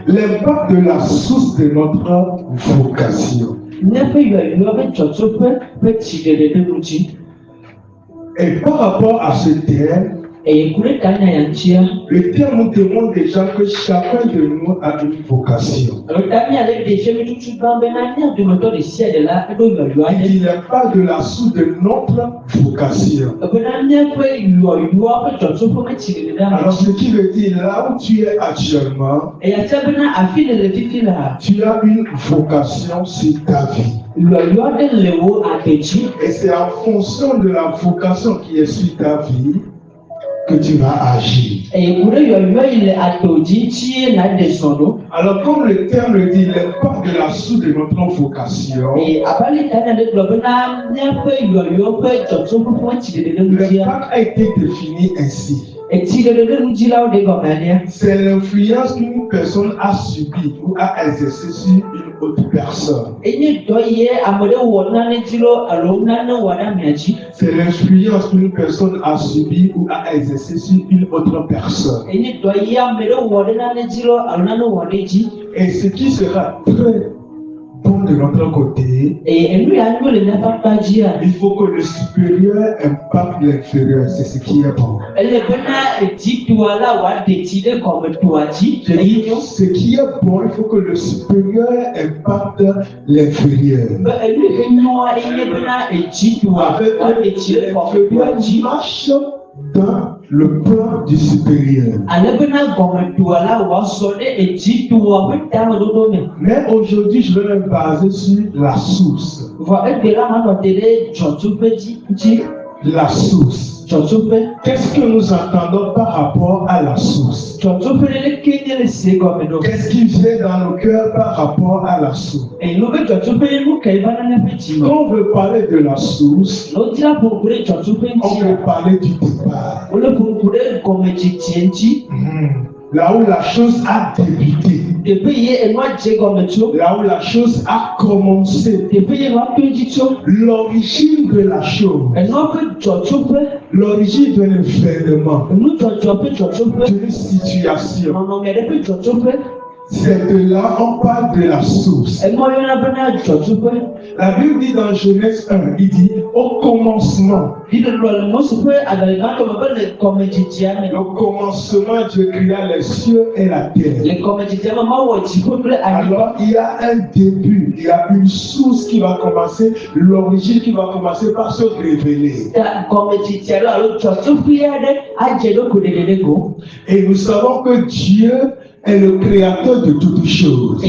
l'impact de la source de notre vocation. Et par rapport à ce terme, le terme nous demande déjà que chacun de nous a une vocation. Il n'y a pas de la source de notre vocation. Alors ce qui veut dire là où tu es actuellement, tu as une vocation sur ta vie. Et c'est en fonction de la vocation qui est sur ta vie que tu vas agir. Alors comme le terme le dit, l'impact de la source de notre vocation, l'impact a été défini ainsi. C'est l'influence qu'une personne a subie ou a exercée sur une autre personne. C'est l'influence qu'une personne a subie ou a exercée sur une autre personne. Et ce qui sera très bon de notre côté, il faut que le supérieur impacte l'inférieur. C'est ce qui est bon. Ce qui est bon, il faut que le supérieur impacte l'inférieur. Marche dans le plan du supérieur. Mais aujourd'hui, je vais me baser sur la source. La source. Qu'est-ce que nous entendons par rapport à la source? Qu'est-ce qui vient dans nos cœurs par rapport à la source? Quand on veut parler de la source, on veut parler du départ. Là où la chose a débuté. Là où la chose a commencé. L'origine de la chose. L'origine de l'événement. D'une situation. C'est de là on parle de la source. La Bible dit dans Genèse 1, il dit au commencement. Le commencement, Dieu créa les cieux et la terre. Alors il y a un début, il y a une source qui va commencer, l'origine qui va commencer par se révéler. Et nous savons que Dieu est le créateur de toutes choses.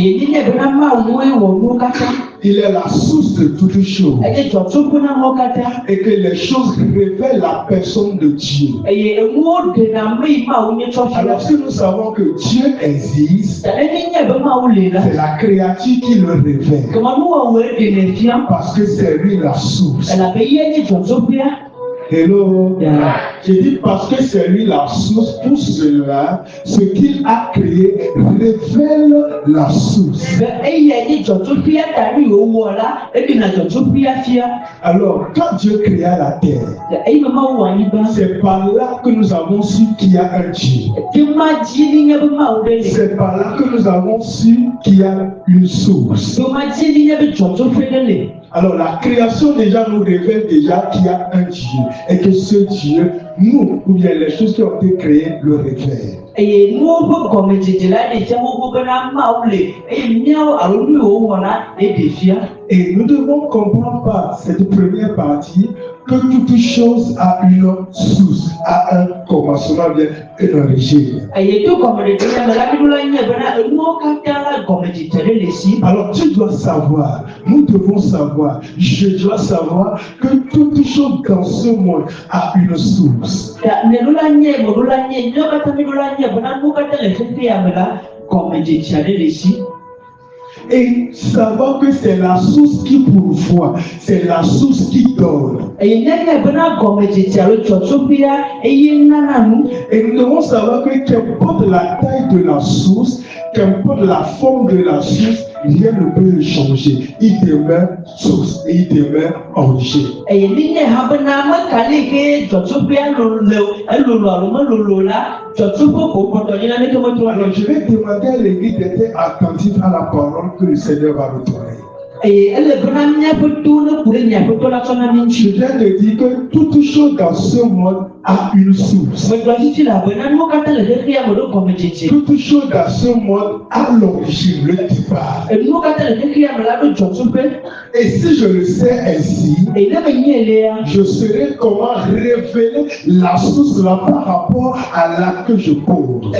Il est la source de toutes choses. Et que les choses révèlent la personne de Dieu. Alors si nous savons que Dieu existe, c'est la créature qui le révèle. Parce que c'est lui la source. Hello. Je dis parce que c'est lui la source. Pour cela, ce qu'il a créé révèle la source. Alors, quand Dieu créa la terre, c'est par là que nous avons su qu'il y a un Dieu. C'est par là que nous avons su qu'il y a une source. Alors la création déjà nous révèle déjà qu'il y a un Dieu et que ce Dieu, nous, ou bien les choses qui ont été créées, le révèlent. Et nous devons comprendre par cette première partie que toute chose a une source, a un commencement, bien une origine. Alors tu dois savoir, nous devons savoir, je dois savoir que toute chose dans ce monde a une source. Et savoir que c'est la source qui pourvoit, c'est la source qui donne. Et nous devons savoir que qu'importe la taille de la source, qu'importe la forme de la source, rien ne peut le changer. Il demeure source et il demeure origine. Alors je vais demander à l'église d'être attentive à la parole que le Seigneur va nous donner. Je viens de dire que toute chose dans ce monde a une source. Toute chose dans ce monde a l'origine, le départ. Et si je le sais ainsi, je saurai comment révéler la source là par rapport à l'acte que je pose.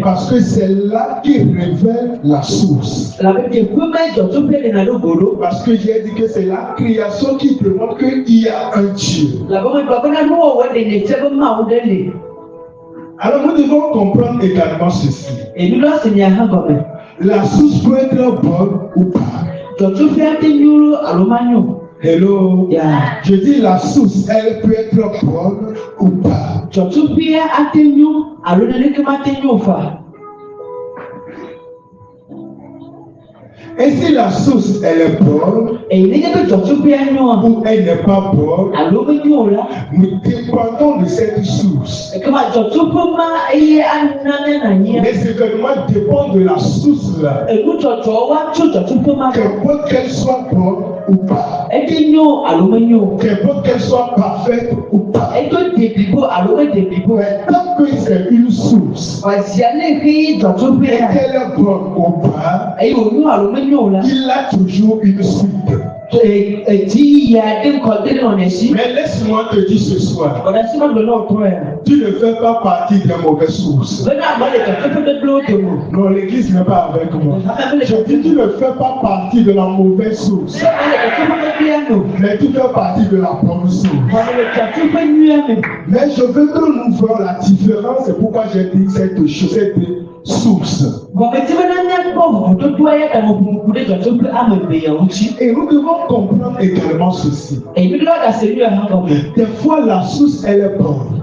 Parce que c'est là qui révèle la source. Parce que j'ai dit que c'est la création qui démontre qu'il y a un Dieu. Alors nous devons comprendre également ceci. La source peut être bonne ou pas. Hello. Yeah. Je dis la source, elle peut être bonne ou pas. Et si la source elle est bonne ou elle n'est pas bonne, nous dépendons de cette source. Mais c'est vraiment dépend de la source là. Qu'importe qu'elle soit bonne ou pas. Qu'importe qu'elle soit parfaite ou pas. Mais tant que c'est une source, qu'elle est bonne ou pas, il a toujours une suite. Mais laisse-moi te dire ce soir, tu ne fais pas partie des mauvaises sources. Non, l'église n'est pas avec moi. Je dis, tu ne fais pas partie de la mauvaise source. Mais tu fais partie de la bonne source. Mais je veux que nous voyons la différence. C'est pourquoi j'ai dit cette chose, cette source. Et nous devons comprendre également ceci. Des fois, la source, elle est bonne.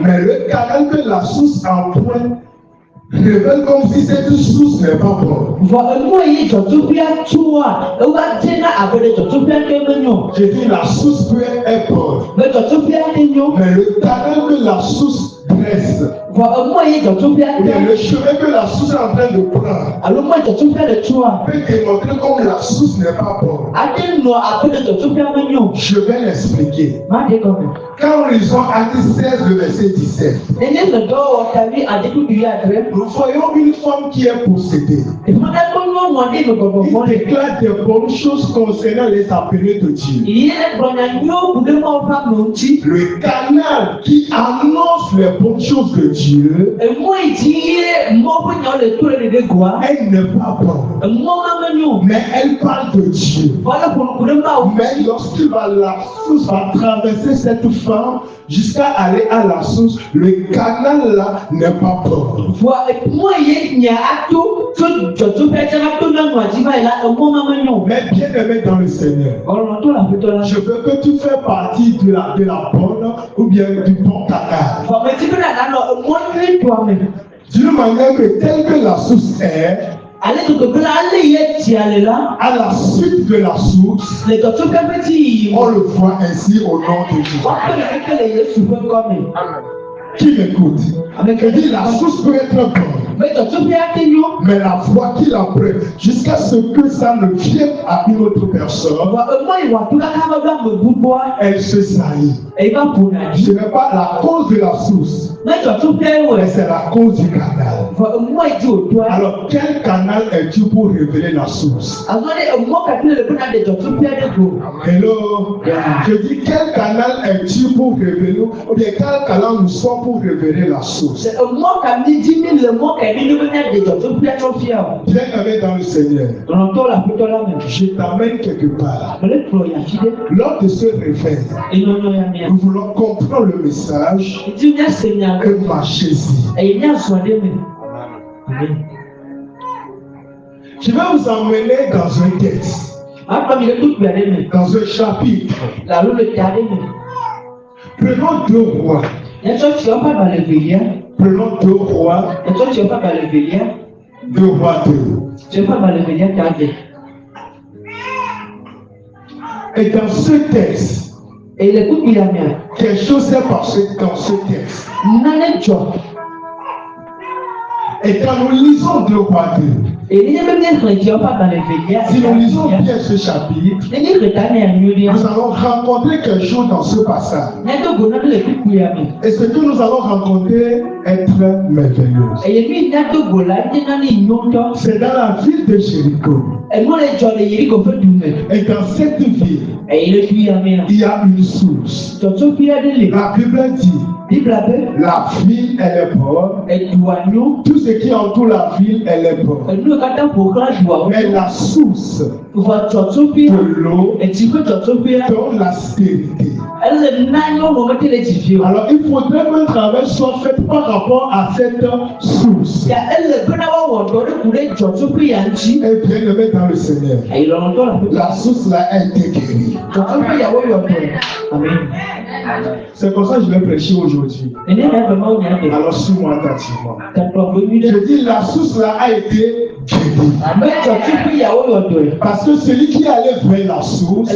Mais le canal que la source emprunte révèle comme si cette source n'est pas bonne. Je dis la source peut être bonne. Mais le canal que la source dresse, ou bien le chemin que la source est en train de prendre, peut démontrer comme la source n'est pas bonne. Je vais l'expliquer. Quand nous lisons Actes 16, le verset 17, nous voyons une femme qui est possédée. Il déclare des bonnes choses concernant les appelés de Dieu. Le canal qui annonce les bonnes choses de Dieu, elle n'est pas bonne. Mais elle parle de Dieu. Mais lorsqu'il va la source va traverser cette femme jusqu'à aller à la source, le canal là n'est pas bon. Mais bien aimé dans le Seigneur, je veux que tu fasses partie de la bonne ou bien du bon canal. D'une manière que telle que la source est, à la suite de la source, on le voit ainsi au nom de Jésus. Qui m'écoute? Je dis la source peut être bonne, mais la foi qui la prête jusqu'à ce que ça ne vienne à une autre personne, elle se salit. Ce n'est pas la cause de la source, mais c'est la cause du canal. Alors quel canal es-tu pour révéler la source? Hello. Je dis quel canal es-tu pour révéler, ou bien quel canal nous sommes pour révéler la source? Bien aimé dans le Seigneur, je t'amène quelque part. Lors de ce réveil, nous voulons comprendre le message et marcher-y. Je vais vous emmener dans un texte, dans un chapitre. Prenons 2 Rois. Prenons 2 Rois. 2 Rois 2. Et dans ce texte, quelque chose s'est passé dans ce texte. Et quand nous lisons 2 Rois 2, si nous lisons bien ce chapitre, nous allons rencontrer quelque chose dans ce passage. Et ce que nous allons rencontrer est très merveilleux. C'est dans la ville de Jéricho. Et dans cette ville, il y a une source. La Bible dit, la ville elle est pauvre. Tout ce qui entoure la ville elle est pauvre. Mais la source de l'eau donne la stérité. Alors il faudrait qu'un travail soit fait par rapport à cette source. Et bien aimé dans le Seigneur, la source là a été guérie. Amen. C'est comme ça que je vais prêcher aujourd'hui. Alors suis-moi attentivement. Je dis la source là a été guérie. Parce que celui qui allait vers la source,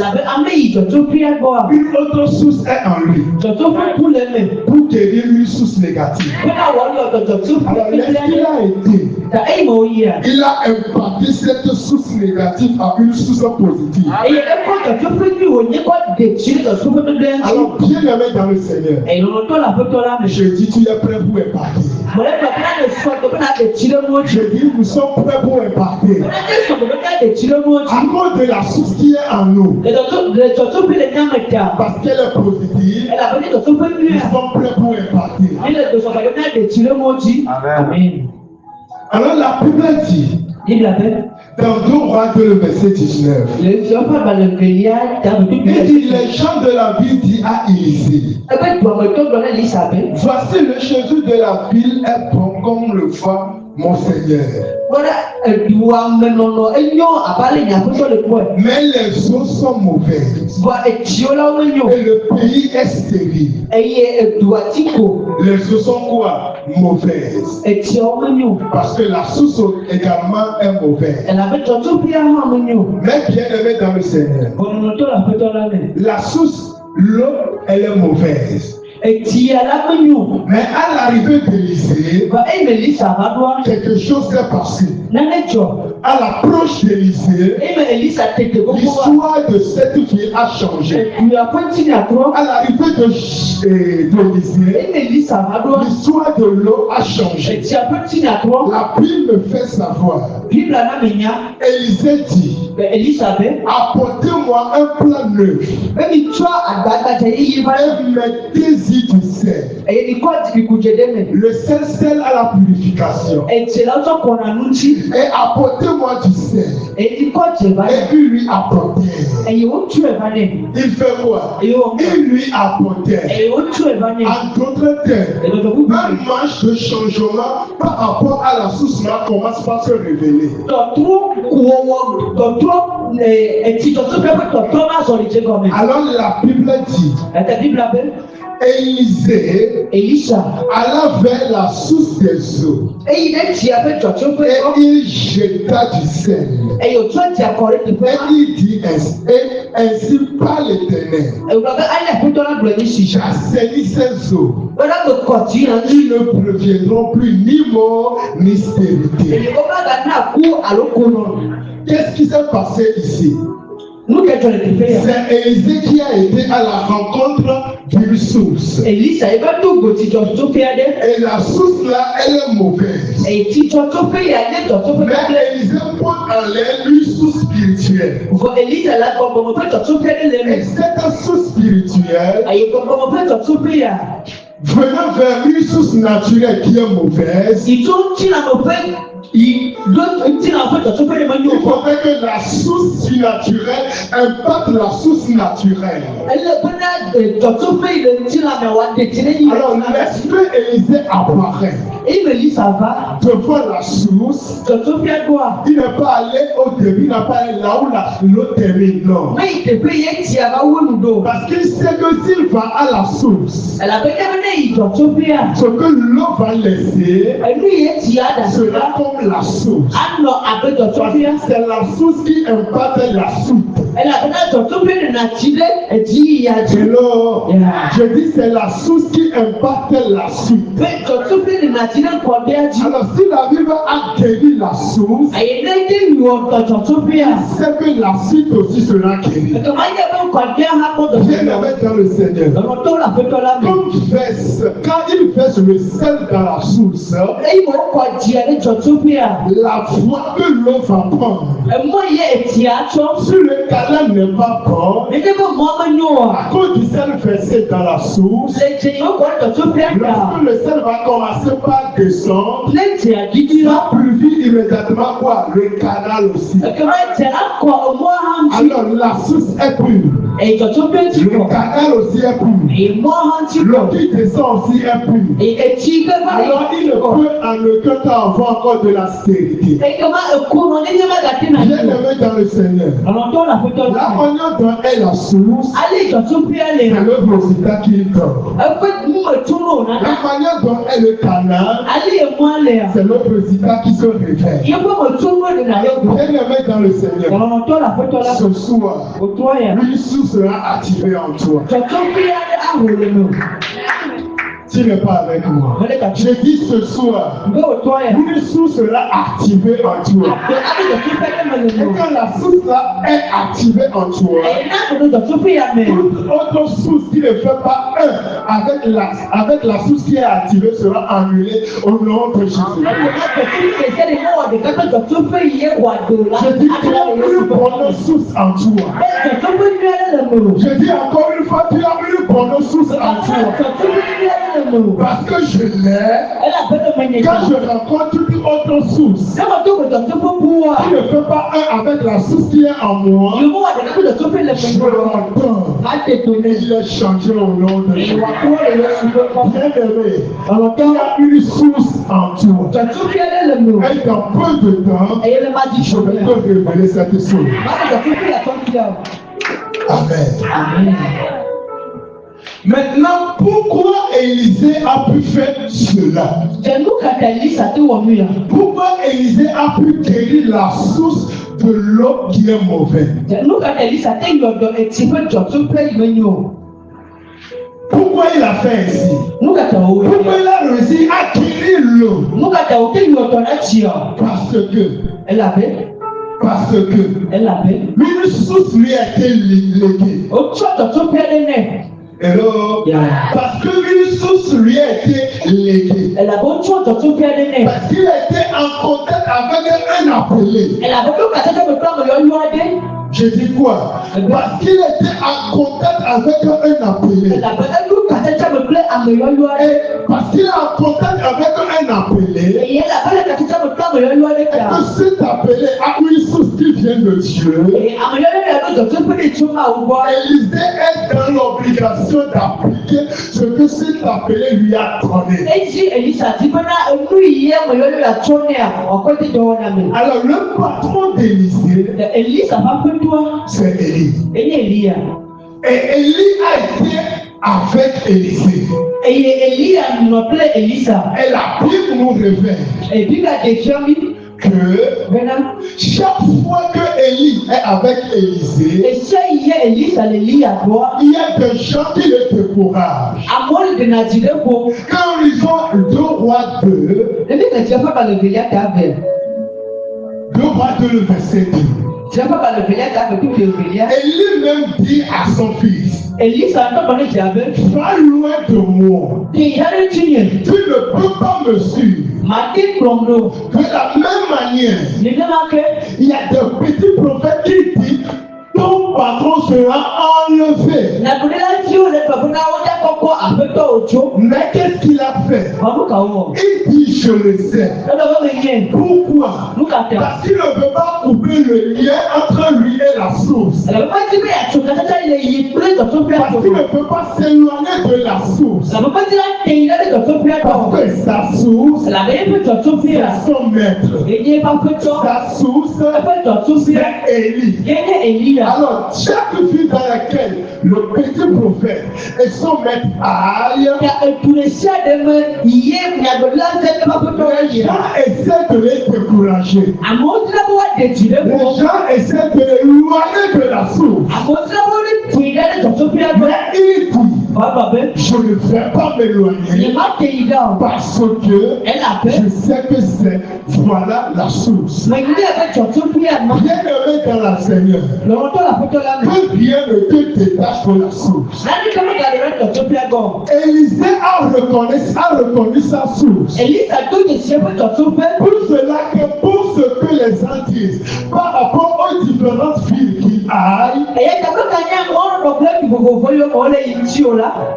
une autre source est en lui. Pour guérir une source négative. Alors l'esprit a été. Il a impacté cette source négative à une source positive. Alors bien aimé dans le Seigneur, je dis tu es prêt pour impacter. Je dis nous sommes prêts pour impacter. À cause de la source qui est en nous, parce qu'elle est positive, nous sommes prêts pour impacter. Amen. Alors la Bible dit dans 2 Rois 2, le verset 19, il dit les gens de la ville disent à Élisée, voici le cheveu de la ville est bon comme le voit mon Seigneur. Mais les eaux sont mauvaises et le pays est stérile. Les eaux sont quoi? Mauvaises. Parce que la source également est mauvaise. Mais bien aimé dans le Seigneur, la source, l'eau, elle est mauvaise. Mais à l'arrivée d'Élisée, quelque chose s'est passé. À l'approche d'Élisée, l'histoire de cette ville a changé. À l'arrivée d'Élisée, l'histoire de l'eau a changé. La Bible me fait savoir. Élisée dit, apportez-moi un plat neuf et mettez-y du sel. Le sel sert à la purification. Et apportez-moi du sel. Et il lui apportait. Il fait quoi? Il lui apportait. En d'autres termes, un marche de changement par rapport à la source là commence par se révéler. Alors la Bible dit, Élisée alla vers la source des eaux et il jeta du sel et il dit ainsi par l'Éternel, j'assainis ces eaux, ils ne proviendront plus ni mort ni stérilité. Qu'est-ce qui s'est passé ici? C'est Élisée qui a été à la rencontre d'une source. Et la source là, elle est mauvaise. Mais Élisée porte en l'air une source spirituelle. Et cette source spirituelle, venant vers une source naturelle qui est mauvaise, Il faudrait que la source naturelle impacte la source naturelle. Alors l'esprit Élisée apparaît devant la source. Il n'est pas allé au début, il n'a pas allé là où l'eau termine. Non. Parce qu'il sait que s'il va à la source, ce que l'eau va laisser sera comme la source. C'est la source qui impacte la source. Hello. Je dis c'est la source qui impacte la source. Alors si la Bible a guéri la source, c'est que la suite aussi sera guérie. Bien-aimé dans le Seigneur. Quand il verse le sel dans la source, la voie que l'eau va prendre, si le canal n'est pas bon, à cause du sel versé dans la source, lorsque le sel va commencer par descendre, la pluie immédiatement quoi? Le canal aussi. Alors la source est pure. Le canal aussi est pur. L'eau qui descend aussi est pur. Alors il ne peut en aucun temps avoir encore de la stérilité. Bien-aimé dans le Seigneur. La manière dont est la source, c'est le résultat qu'il donne. La manière dont est le canal, c'est le résultat qui se révèle. Bien-aimé dans le Seigneur. Ce soir, une source sera activée en toi. Tu n'es pas avec moi. Je dis ce soir, une source sera activée en toi. Et quand la source là est activée en toi, toute autre source qui ne fait pas un avec la source qui est activée sera annulée au nom de Jésus. Je dis tu as une bonne source en toi. Je dis encore une fois, tu as une bonne source en toi. Parce que je l'ai, quand je rencontre toute autre source qui ne fait pas un avec la source qui est en moi, je l'entends. Il est changé au nom de Dieu. Bien-aimé, alors il y a une source en toi. Et dans peu de temps, je vais te révéler cette source. Amen. Amen. Maintenant, pourquoi Élisée a pu faire cela? Pourquoi Élisée a pu guérir la source de l'eau qui est mauvaise? Pourquoi il a fait ainsi? Pourquoi il a réussi à guérir l'eau? Parce que une source lui a été léguée. Hello. Parce que une source lui a été léguée. Parce qu'il a été en contact avec un appelé. Je dis quoi? Parce qu'il était en contact avec un appelé. Et parce qu'il est en contact avec un appelé. Et que cet appelé a une source qui vient de Dieu. Élisée est dans l'obligation d'appliquer ce que cet appelé lui a donné. Alors le patron d'Élisée, c'est Élie. Et Élie a été avec Élisée. Et la Bible nous révèle que chaque fois que Élie est avec Élisée, il y a des gens qui le découragent. Quand ils ont 2 rois 2, 2 rois 2 le verset 2. Élie même dit à son fils, va loin de moi. Tu ne peux pas me suivre. De la même manière, il y a des petits prophètes qui disent ton patron sera enlevé. Mais qu'est-ce qu'il a fait. Il dit je le sais. Pourquoi? Parce qu'il ne peut pas couper le lien entre lui et la source. Parce qu'il ne peut pas s'éloigner de la source. Parce que sa source, c'est son maître. Sa source, c'est Élie. Alors, chaque vie dans laquelle le petit prophète et son maître aillent, les gens essaient de les décourager. Les gens essaient de les éloigner de la source. Mais il dit, je ne vais pas m'éloigner parce que je sais que c'est voilà la source. Bien aimé dans la Seigneur, que rien ne te détache de la source. Élisée a reconnu sa source. Pour cela que pour ce que les gens disent par rapport aux différentes villes qui aillent,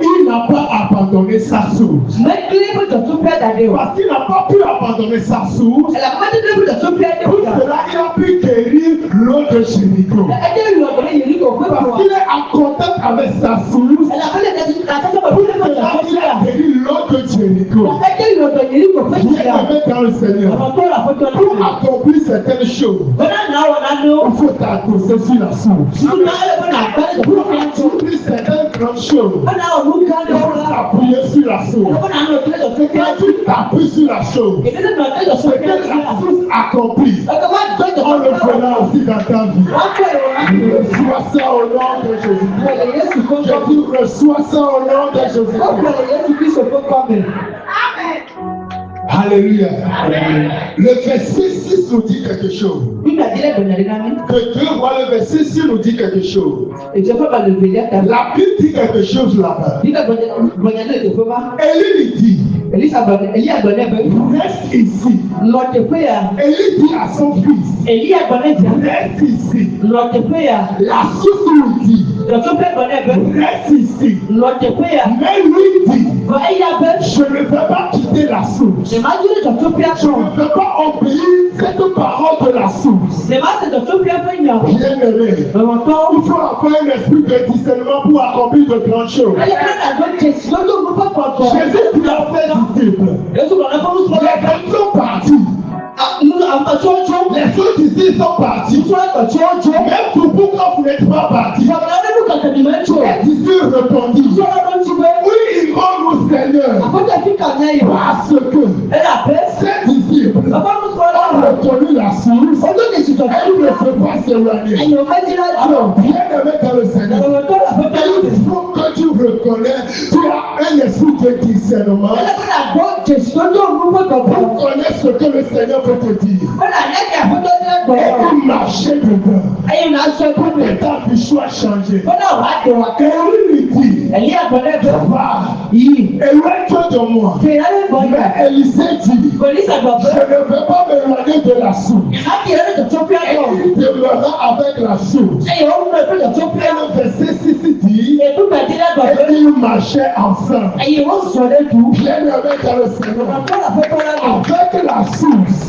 il n'a pas abandonné sa source. Parce qu'il n'a pas pu abandonner sa source. Pour cela, il a pu guérir l'eau de Jéricho. Parce qu'il est en contact avec sa source. Pour cela, il a guéri l'eau de Jéricho. Bien aimé dans le Seigneur, pour accomplir certaines choses, il faut t'accrocher sur la source. Pour accomplir certaines grandes choses, il faut t'appuyer sur la source. Quand tu t'appuies sur la chose, c'est que la source accomplie. On le fera aussi dans ta vie. Reçois ça au nom de Jésus. Je dis reçois ça au nom de Jésus. Amen. Alléluia. Le verset 6 nous dit quelque chose. Que Dieu voit le verset 6 nous dit quelque chose. La Bible dit quelque chose là-bas. Élie lui dit, reste ici. Élie dit à son fils, reste ici. La source lui dit, reste ici. Mais lui dit, je ne veux pas quitter la source. Je ne veux pas obéir cette parole de la source. Bien aimé, il faut avoir un esprit de discernement pour accomplir de grandes choses. Jésus dit à ses disciples, les gens sont partis. Les autres ici sont partis. Même pour pourquoi vous n'êtes pas partis? Les disciples répondirent, oui, ils vont nous Seigneur. Parce que ces disciples ont reconnu la source et ils ne peuvent pas s'éloigner. Alors, bien aimé dans le Seigneur, il faut que tu reconnais, tu as un esprit de discernement pour connaître ce que le Seigneur veut te dire. Et tu marcher dedans. Pour que ta vie soit changée. Et lui dit, va, éloigne-toi de moi. Mais Élisée dit, je ne veux pas m'éloigner de la source. Et il demeura avec la source. Et le verset 6 dit, et ils marchaient ensemble. Bien aimé dans le Seigneur, avec la source,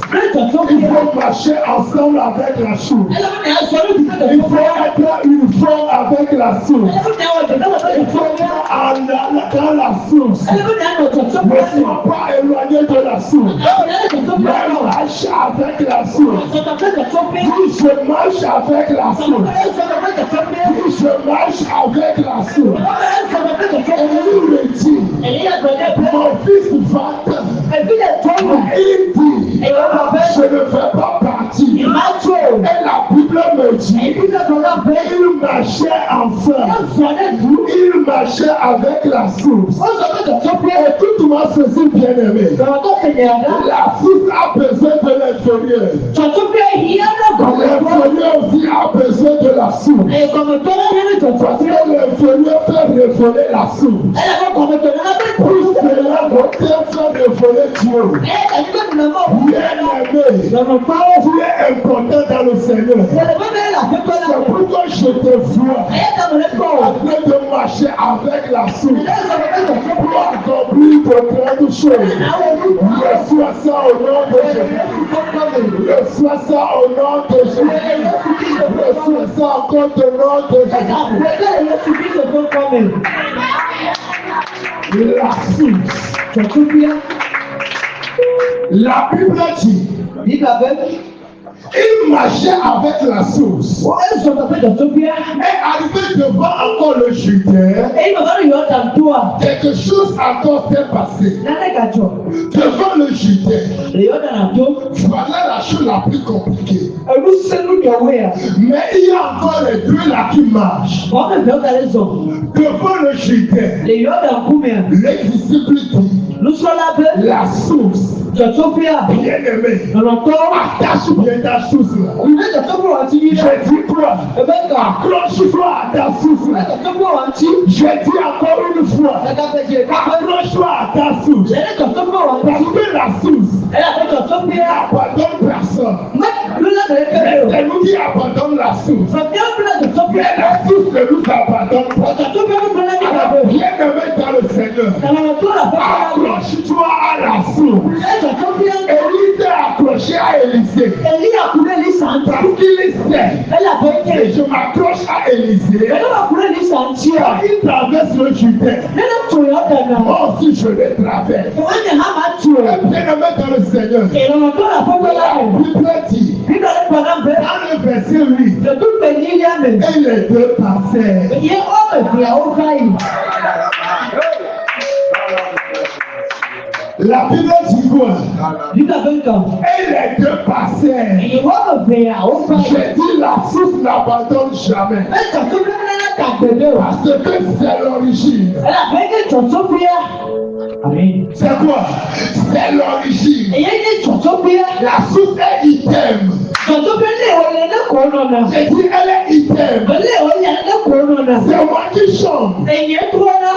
il faut marcher ensemble avec la source. Il faut être une forme avec la source. Il faut être dans la source. Ne sois pas éloigné de la source. Mais marche avec la source. Si je marche avec la source. Si je marche avec la source. Et il me dit, mon fils va-t'en. Il dit, je ne vais pas partir. Et la Bible me dit, il marchait ensemble. Il marchait avec la source. Et tout le monde se dit bien aimé. La source a besoin de l'inférieur. L'inférieur aussi a besoin de la source. Parce que l'inférieur fait révéler la source. Pour cela, notre fait révéler Dieu. Bien-aimé, tu es important dans le Seigneur. C'est pourquoi je te vois en train de marcher avec la source pour accomplir de grandes choses. Reçois ça au nom de Jésus. Reçois ça au nom de Jésus. Reçois ça encore au nom de Jésus. La source. La Bible dit, il marchait avec la source. Et arrivé devant encore le Judée, quelque chose encore s'est passé. Devant le Judée, voilà la chose la plus compliquée. Mais il y a encore les deux là qui marchent. Devant le Judée, les disciples disent, la source. Bien-aimé, attache bien ta source là. Je dis quoi? Accroche-toi à ta source là. Je dis encore une fois, accroche-toi à ta source. Parce que la source n'abandonne personne. C'est nous qui abandonnons la source. Mais la source ne nous abandonne pas. Alors bien-aimé dans le Seigneur, accroche-toi à la source. Élie s'est accroché à Élisée. Parce qu'il sait. Et je m'accroche à Élisée. Quand il traverse le Judée, moi aussi je les traverse. Bien-aimé dans le Seigneur, la Bible dit, dans le verset 8, et les deux passèrent. La Bible dit quoi? Et les deux passèrent. J'ai dit la source n'abandonne jamais. Parce que c'est l'origine. C'est quoi? C'est l'origine. La source est item. J'ai dit elle est item. C'est moi qui change.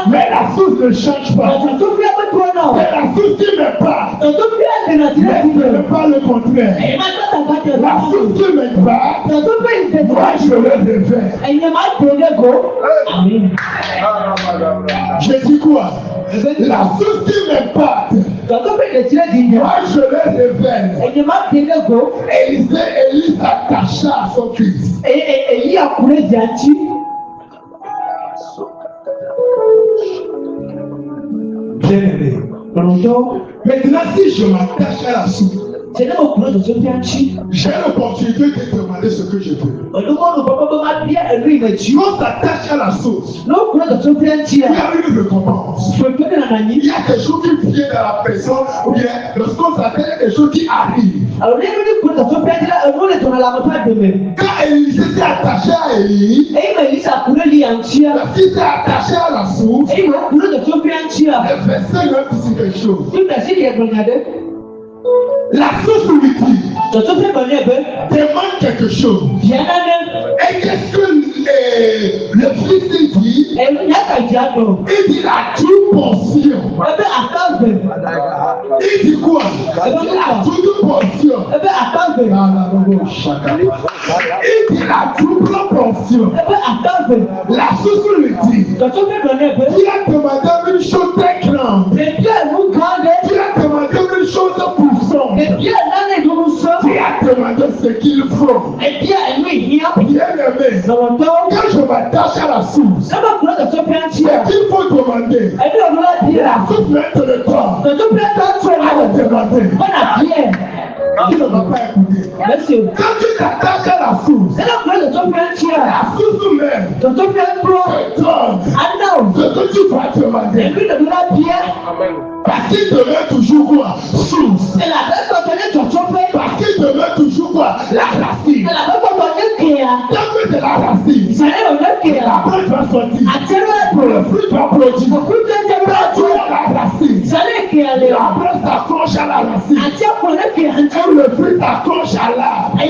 Mais la source ne change pas. C'est la source qui me parle. Mais ce n'est pas le contraire. La source qui me parle, moi je le révèle. Je dis quoi? La source qui me parle, moi je le révèle. Élie s'attacha à son fils. Bien-aimé. Maintenant, si je m'attache à la source, j'ai l'opportunité de te demander ce que je veux. On s'attache à la source. Il y a une récompense. Il y a des choses qui viennent dans la personne, ou bien lorsqu'on s'attache à des choses qui arrivent. Quand Élisée s'est attaché à Élie, parce qu'il s'est attaché à la source, le verset 9 dit quelque chose. La source lui dit, demande quelque chose. Et qu'est-ce que le fils dit? Il dit la toute portion. Il dit quoi? Il dit la toute portion. Il dit la double portion. La source lui dit, tu as demandé une chose très grande. Tu as demandé une chose puissante. Tu as demandé ce qu'il faut. Bien-aimé, quand je m'attache à la source, ce qu'il faut demander, la source met le temps à le demander. Tu ne vas pas écouter. Quand tu t'attaches à la source, la source même te donne ce que tu vas demander. Parce qu'il te met toujours quoi? Source. Parce qu'il te met toujours quoi? La racine. Tant que c'est la racine, la plante va sortir. Le fruit va produire. Quand tu as la racine, Après, s'accroche à la racine. Et le fruit s'accroche à l'arbre. Et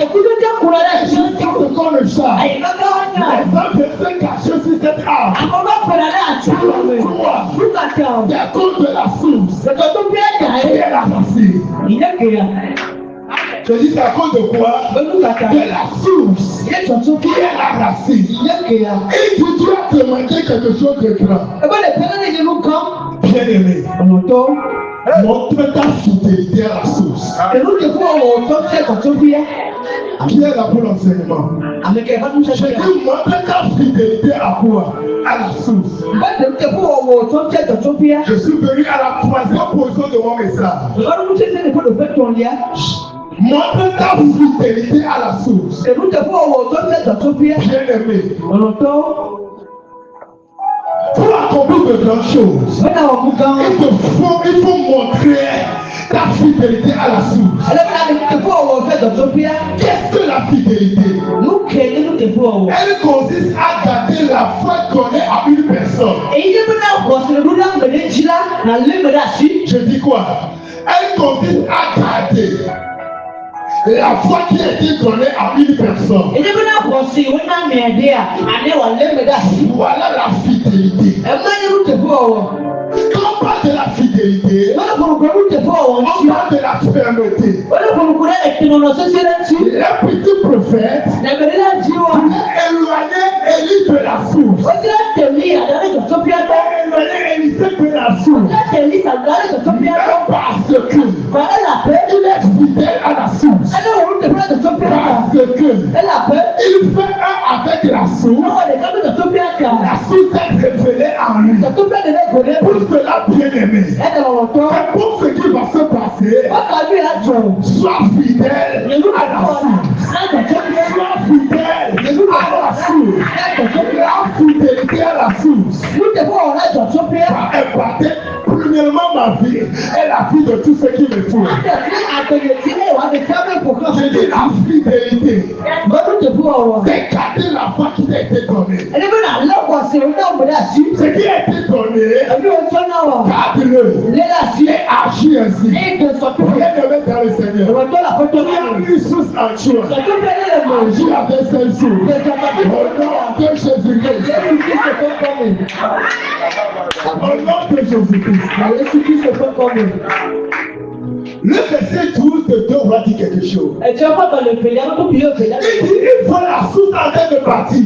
jusqu'à ce qu'on le chasse. Les hommes étaient cachés sur cet arbre. Pourquoi? C'est à cause de la source. Et la racine. Je dis c'est à cause de quoi? De la source. Qui est la racine. Et tu dois te demander quelque chose de grand. Bien aimé. Montre ta fidélité à la source. Qui est là pour l'enseignement? Je dis montre ta fidélité à quoi? À la source. Je suis venu à la troisième position de mon message. Montre ta fidélité à la source. Bien aimé. Pour accomplir de grandes choses, il faut montrer ta fidélité à la source. Qu'est-ce que la fidélité? Elle consiste à garder la foi donnée à une personne. Je dis quoi? Elle consiste à garder la foi qui a été donnée à une personne. Voilà la fidélité. Quand on parle de la fidélité, on parle de la fermeté. Le petit prophète éloigné Élie de la source. Éloigné Élisée de la source. Parce que il est fidèle à la source. Parce que il fait un avec la source. La source est révélée en lui. Pour cela, bien aimé, c'est pour ce qui va se passer. Sois fidèle à la source. Sois fidèle à la source. La fidélité à la source va impacter premièrement ma vie et la vie de tous ceux qui me font. Je dis la fidélité. C'est garder la foi qui t'a été donnée. Ce qui a été donné, garde-le et agis ainsi. Rien ne met dans le Seigneur. Il y a une source en chose. Agis avec cette source. Au nom de Jésus-Christ. Au nom de Jésus-Christ. Le verset 12 de 2 va dire quelque chose. Il dit, il faut la source en train de partir.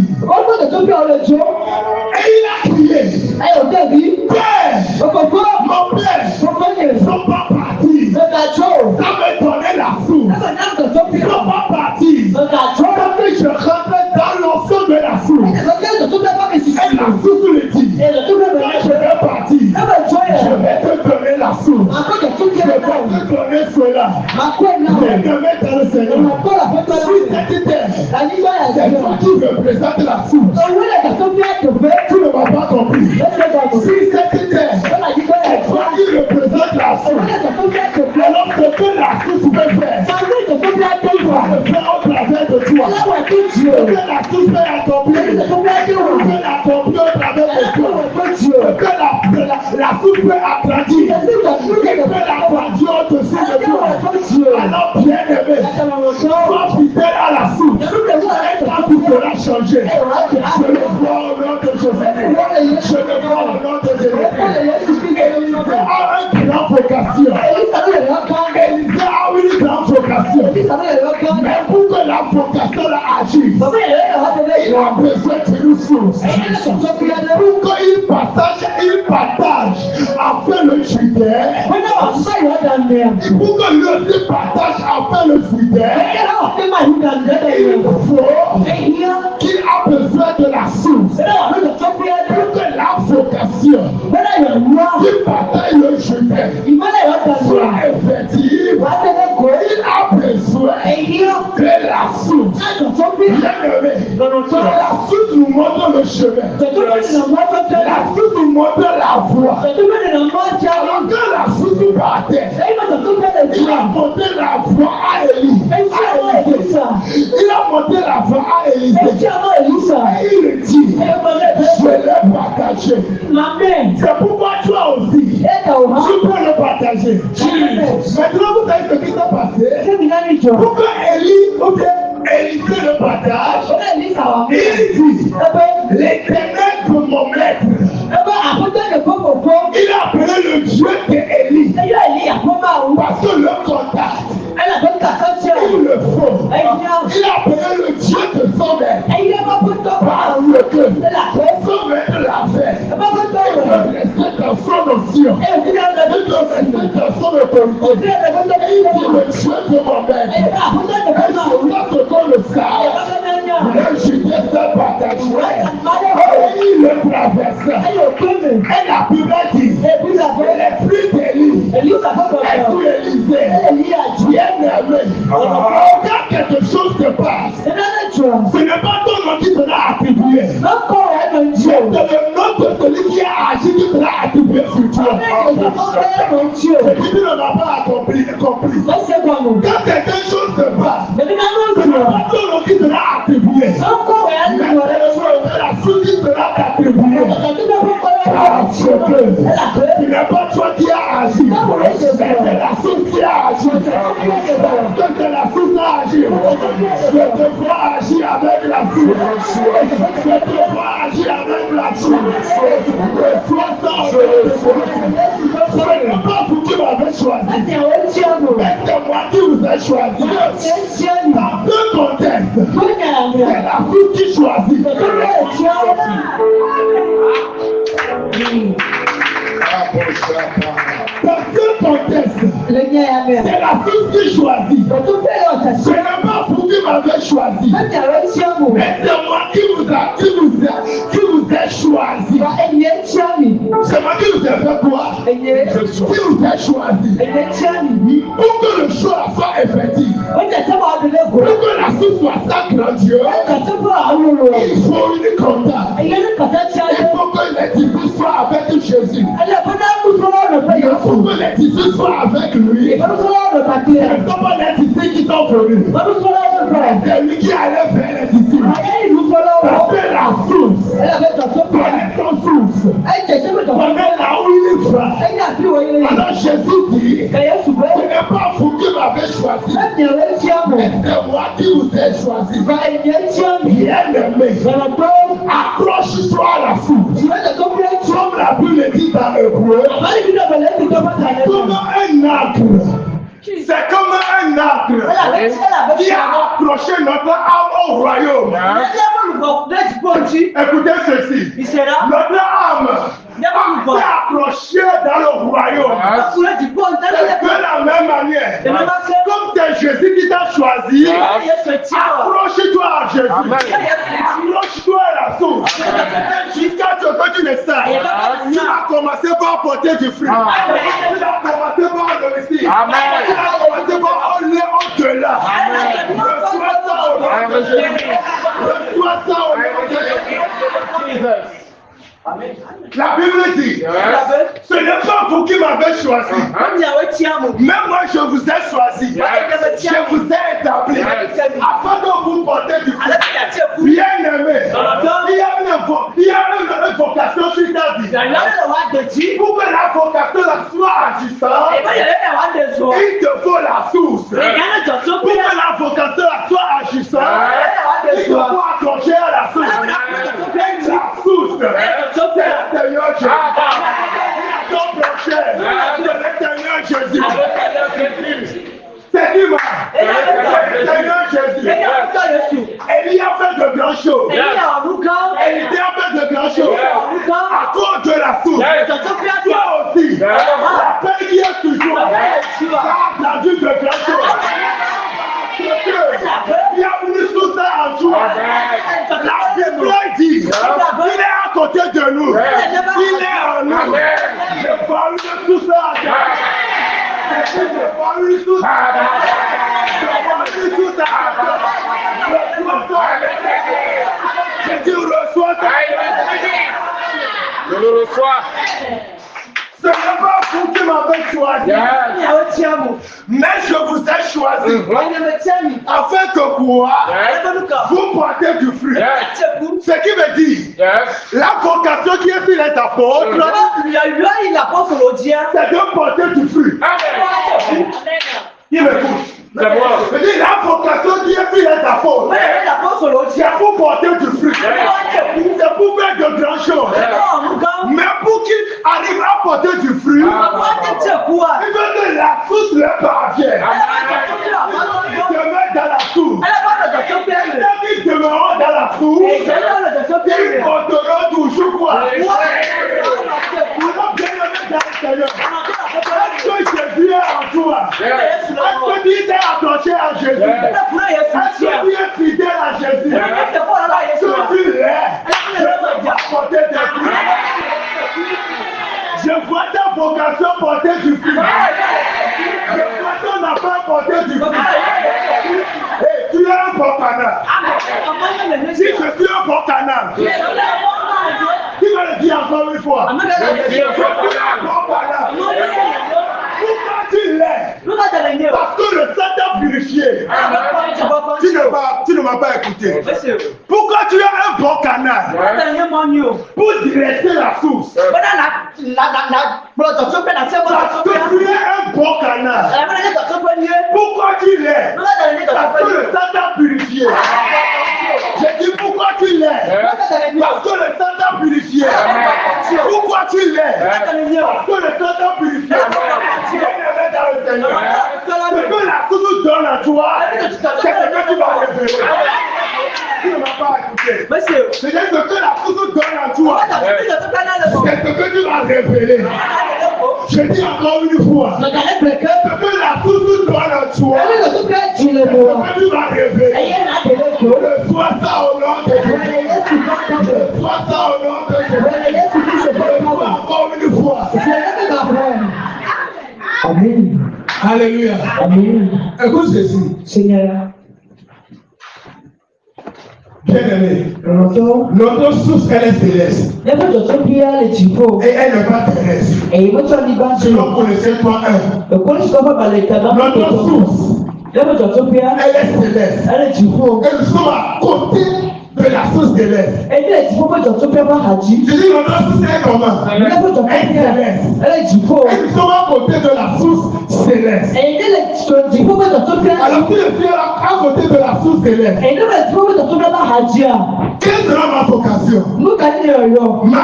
Et il a crié, Père, mon Père, sont pas partis. Ça me donnait la source. Ils sont pas partis. Quand je rentre dans l'ensemble de la source, et la source le dit, quand je vais partir, je vais te donner la source. Je vais te donner cela. Rien ne met dans le Seigneur. Si cette terre, c'est toi qui représente la source, tu ne m'as pas compris. Si cette terre, c'est toi qui représente la source, alors ce que la source peut faire, il va le faire au travers de toi. Ce que la source peut accomplir, il peut l'accomplir au travers de toi. Ce que la source peut agrandir, il peut l'agrandir au-dessus de toi. Alors bien aimé, sois fidèle à la source. Et ta vie sera changée. Je le vois au nom de Jésus. Je le vois au nom de Jésus. Élisée a une grande vocation. Élisée a une grande vocation. Mais pour que la vocation agisse, il a besoin d'une source. Pour qu'il partage afin le fidèle. Pour que lui partage afin le fidèle, il faut qu'il a besoin de la source. Pour que la vocation qui partage le fidèle soit effective, il a besoin de la source. La source nous montre le chemin. La source nous montre la voie. Alors que la source partait, il a montré la voie à Élie. Il a montré la voie à Élisée. Et il dit, je l'ai partagé. C'est pourquoi toi aussi, tu peux le partager. partagé. Maintenant, vous savez ce qui s'est passé. Pourquoi Élie, ou bien Élisée le partage, il dit, l'Éternel de mon maître. Il a appelé le Dieu d'Élie. Parce que le contact, il le faut. Il a appelé le Dieu de son maître. Parce que son maître l'a fait. Il doit rester dans son option. Il doit rester dans son autorité. Il dit le Dieu de mon maître. Et c'est là que qu'on le sache. Le Judée se partagerait. Il le traversa. Et la Bible dit, les pluies d'Élie, et tout Élisée, bien-aimé. Quand quelque chose se passe, ce n'est pas ton nom qui sera attribué. C'est le nom de celui qui a agi qui sera attribué sur toi. C'est qui tu ne l'as pas compris. Quand quelque chose se passe, ce n'est pas ton nom qui sera attribué. Mais c'est la suite qui sera attribuée. Parce que ce n'est pas toi qui as agi, c'est la source qui a agi. Parce que c'est la source qui a agi. Je te vois agir avec la source. Je te vois agir avec la source. Sois ça. Ce n'est pas vous qui m'avez choisi. C'est moi qui vous ai choisi. Dans deux contextes, c'est la source qui choisit. Dans ce contexte, c'est la source qui choisit. Ce n'est pas vous qui m'avez choisi. Mais c'est moi qui vous ai choisi. C'est moi qui vous ai fait quoi? Qui vous a choisi. Pour que le choix soit effectif. Pour que la source soit ça grandiose. Il faut une contact. Il faut que les disciples soient avec Jésus. Il faut que les disciples soient avec lui. Ce ne sont pas les disciples qui sont venus. C'est lui qui allait faire les disciples. Parce que la source, connaît son source. Connaît là où il va. Alors Jésus dit, ce n'est pas vous qui m'avez choisi. C'est moi qui vous ai choisi. Bien-aimé, accroche-toi à la source. Comme la Bible dit dans Hébreu, comme un arbre. C'est comme un arbre qui a accroché notre âme au royaume. Écoutez ceci. Notre âme a été accrochée dans le royaume. De la même manière, comme c'est Jésus qui t'a choisi, accroche-toi à Jésus. Accroche-toi à la source. Jusqu'à ce que tu ne saches. Tu vas commencer par porter du fruit. Tu vas commencer par le Messie. Tu vas commencer par aller au-delà. Reçois ça au nom de Jésus. Reçois ça au nom de Jésus. La Bible dit, ce n'est pas vous qui m'avez choisi. Même moi je vous ai choisi. Je vous ai établi afin que vous portez du fruit. Bien-aimé, il y a une vocation sur ta vie. Pour que la vocation soit agissante, il te faut la source. Pour que la vocation soit agissante, il te faut accrocher à la source. La source. C'est le Seigneur Jésus. Ton prochain, c'est le Seigneur Jésus. C'est qui m'a? C'est le Seigneur Jésus. Élie a fait de grandes choses. Élisée a fait de grandes choses. À cause de la source. Toi aussi. La paix qui est toujours. Tu as entendu de grandes choses. Il y a une source en toi. La Bible dit, il est à côté de nous. Il est en nous. Je parle de tout ça. Je parle de tout ça. Je parle de tout ça. Je dis, reçois ça. Je le reçois. Ce n'est pas vous qui m'avez choisi. Mais je vous ai choisi afin que quoi vous portez du fruit. Ce qui veut dire la vocation qui est sur les apôtres, c'est de porter du fruit. Il m'écoute. Je dis la vocation qui est sur les apôtres, c'est pour porter du fruit. C'est pour faire de grandes choses. Mais pour qu'il arrive à porter du fruit, il veut que la source leur parvienne. Ils demeurent dans la source. Ils demeureront dans la source. Ils porteront toujours quoi? Alors bien aimé dans le Seigneur, est-ce que Jésus est en toi? Est-ce que tu es attaché à Jésus? Est-ce que tu es fidèle à Jésus? Est-ce que tu l'es? Je vais porter des fruits. Je vois ta vocation porter du fruit. Je vois ton appel porter du fruit. Et tu es un bon canal. Si je suis un bon canal, tu vas le dire encore une fois. Je suis un bon canal. Pourquoi tu l'es? Parce que le sang t'a purifié. Tu ne m'as pas écouté. Pourquoi tu es un bon canal? Pour dresser la source. Parce que tu es un bon canal. Pourquoi tu l'es? Parce que le sang t'a purifié. J'ai dit pourquoi tu l'es? Parce que le sang t'a purifié. Pourquoi tu l'es? Parce que le sang t'a purifié. Ce que la source donne à toi, c'est ce que tu vas révéler. Tu ne m'as pas écouté. C'est ce que la source donne à toi, c'est ce que tu vas révéler. Je dis encore une fois, ce que la source donne à toi, c'est ce que tu vas révéler. Sois ça au nom de Jésus. Sois ça au nom de Jésus. Encore une fois. Amen. Alléluia. Amen. Écoute ceci. Seigneur. Bien-aimé. Notre source, elle est céleste. Et elle n'est pas terrestre. Si vous connaissez toi un. Notre source, elle est céleste. Et nous sommes à côté de la source céleste. Je dis notre source est comment? Elle est céleste. Et nous sommes à côté de la source céleste. Alors tu es à côté de la source céleste. Quelle sera ma vocation? Ma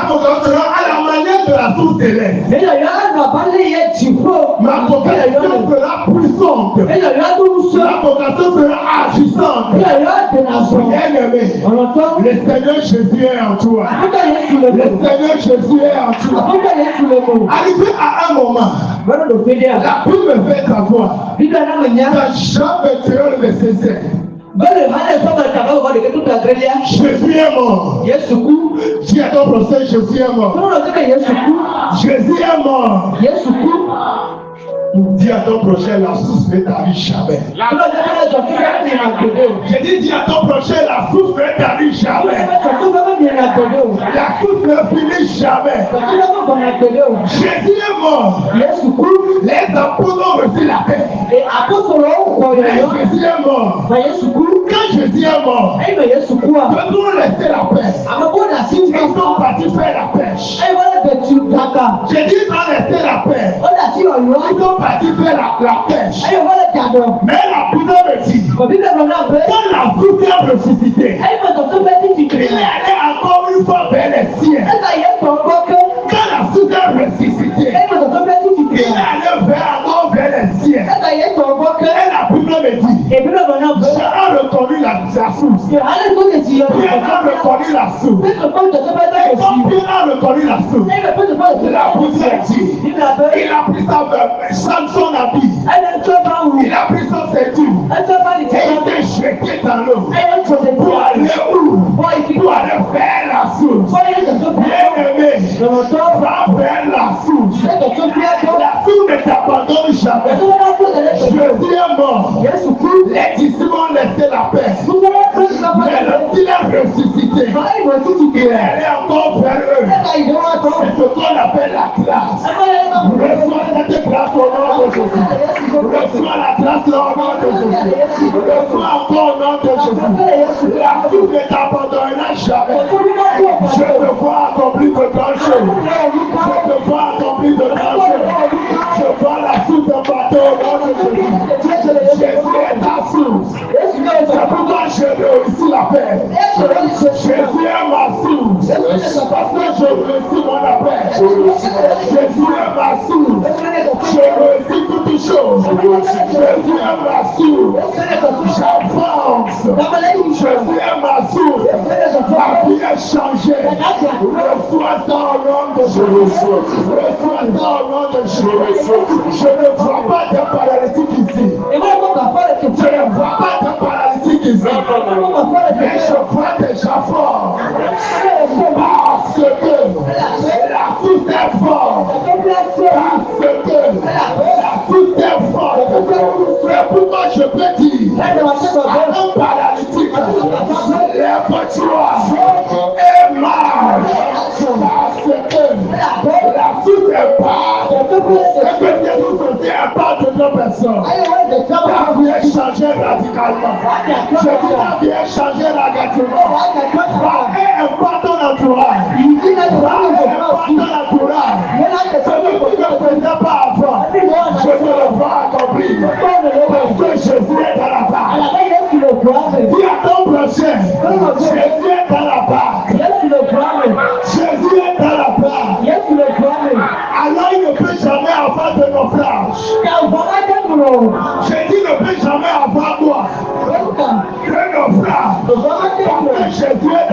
vocation sera à la manière de la source céleste. Ma vocation sera puissante. Ma vocation sera agissante. Bien-aimé, le Seigneur Jésus est en toi. Le Seigneur Jésus est en toi. Arrivé à un moment, la Bible me fait savoir dans Jean 21, le verset 7. Jésus est mort. Dis à ton prochain, Jésus est mort. Jésus est mort. Dis à ton prochain, la source ne t'arrive jamais. J'ai dit, dis à ton prochain, la source ne t'arrive jamais. La source ne finit jamais. Jésus est mort. Les apôtres ont reçu la paix. Jésus est mort. Quand Jésus est mort, peut-on laisser la paix? Ils sont partis faire la pêche. J'ai dit, ils ont laissé la paix. Ils sont partis faire la pêche. Mais la Bible me dit, quand la source a ressuscité, il est allé encore une fois vers les cieux. Quand la source a ressuscité, il est allé encore vers les cieux. Et la Bible me dit, Dieu a reconnu la source. Dieu a reconnu la source. Et quand Dieu a reconnu la source, la Bible dit, il a pris son habit, il a pris son ceinture, et il était jeté dans l'eau. Pour aller où? Pour aller vers la source. Bien-aimé, va vers la source. La source ne t'abandonne jamais. Jésus est mort. Les disciples ont laissé la paix. Mais lorsqu'il a ressuscité, quitté. Il est allé encore vers eux. C'est ce qu'on appelle la classe. Reçois cette classe au nom de Jésus. Reçois la classe au nom de Jésus. Reçois encore au nom de Jésus. La foule ne t'abandonnera jamais. Je te vois accomplir de grandes choses. Je te vois accomplir de grandes choses. Je vois la source de bateau au nom de Jésus. Jésus est ta source. C'est pourquoi je réussis la paix. Jésus est ma source. Parce que je réussis mon appel. Jésus est ma source. Je réussis toutes les choses. Jésus est ma source. J'avance. Jésus est ma source. Ma vie est changée. Reçois ça au nom de Jésus. Reçois ça au nom de Jésus. Je ne vois pas de paralytique ici. Je ne vois pas de paralytique ici. Mais je vois déjà fort. Parce que la source est forte. Parce que la source est forte. C'est pourquoi je peux dire à un paralytique, lève-toi et marche. Parce que la source est forte. Et que Jésus se dit un pas de deux personnes. Ta vie est changée radicalement. Je dis ta vie est changée radicalement. Un pas ton entourage. Un pas ton entourage. Celui qui ne faisait pas avant, je te le vois accomplir. Parce que Jésus est dans la barre. Dis à ton prochain, Jésus est dans la barre. Jésus est dans la barre. Alors il ne peut jamais avoir de naufrage. J'ai dit ne peut jamais avoir quoi? De naufrage. Parce que Jésus est